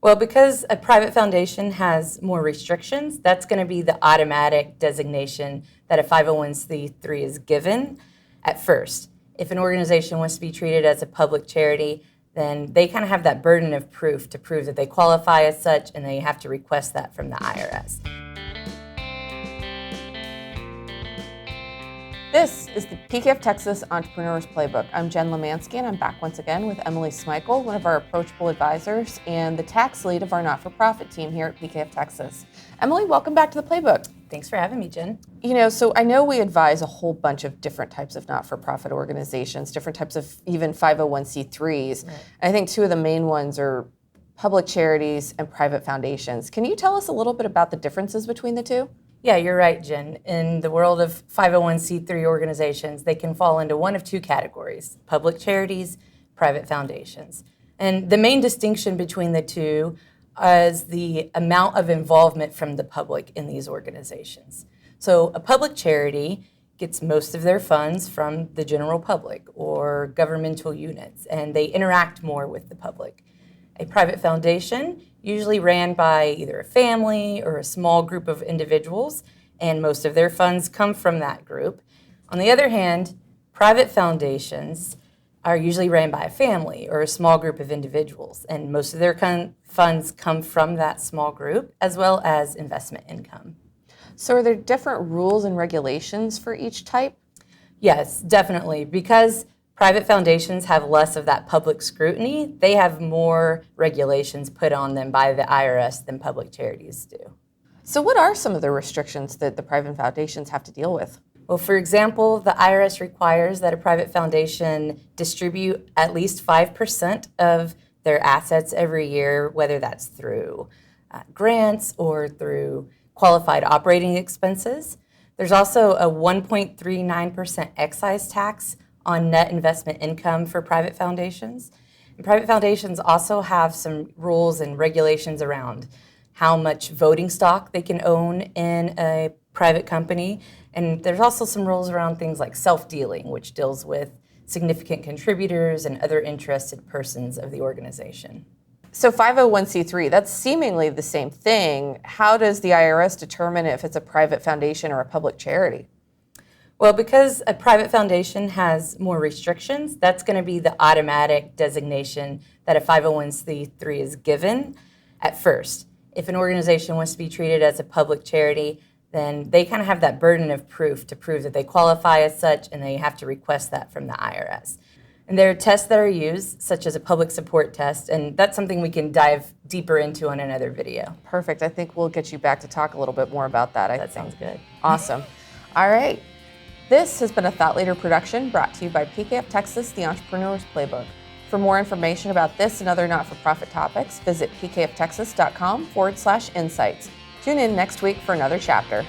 Well, because a private foundation has more restrictions, that's going to be the automatic designation that a 501c3 is given at first. If an organization wants to be treated as a public charity, then they kind of have that burden of proof to prove that they qualify as such, and they have to request that from the IRS. This is the PKF Texas Entrepreneurs Playbook. I'm Jen Lemansky, and I'm back once again with Emily Smikal, one of our approachable advisors and the tax lead of our not-for-profit team here at PKF Texas. Emily, welcome back to the Playbook. Thanks for having me, Jen. So I know we advise a whole bunch of different types of not-for-profit organizations, different types of even 501c3s. Right. I think two of the main ones are public charities and private foundations. Can you tell us a little bit about the differences between the two? Yeah, you're right, Jen. In the world of 501c3 organizations, they can fall into one of two categories: public charities, private foundations. And the main distinction between the two is the amount of involvement from the public in these organizations. So a public charity gets most of their funds from the general public or governmental units, and they interact more with the public. A private foundation usually ran by either a family or a small group of individuals, and most of their funds come from that group. On the other hand, private foundations are usually ran by a family or a small group of individuals, and most of their funds come from that small group, as well as investment income. So are there different rules and regulations for each type? Yes, definitely. Because private foundations have less of that public scrutiny, they have more regulations put on them by the IRS than public charities do. So what are some of the restrictions that the private foundations have to deal with? Well, for example, the IRS requires that a private foundation distribute at least 5% of their assets every year, whether that's through grants or through qualified operating expenses. There's also a 1.39% excise tax on net investment income for private foundations. And private foundations also have some rules and regulations around how much voting stock they can own in a private company. And there's also some rules around things like self-dealing, which deals with significant contributors and other interested persons of the organization. So 501c3, that's seemingly the same thing. How does the IRS determine if it's a private foundation or a public charity? Well, because a private foundation has more restrictions, that's going to be the automatic designation that a 501c3 is given at first. If an organization wants to be treated as a public charity, then they kind of have that burden of proof to prove that they qualify as such, and they have to request that from the IRS. And there are tests that are used, such as a public support test, and that's something we can dive deeper into on another video. Perfect. I think we'll get you back to talk a little bit more about that. That sounds good. Awesome. All right. This has been a Thought Leader production brought to you by PKF Texas, the Entrepreneur's Playbook. For more information about this and other not-for-profit topics, visit pkftexas.com/insights. Tune in next week for another chapter.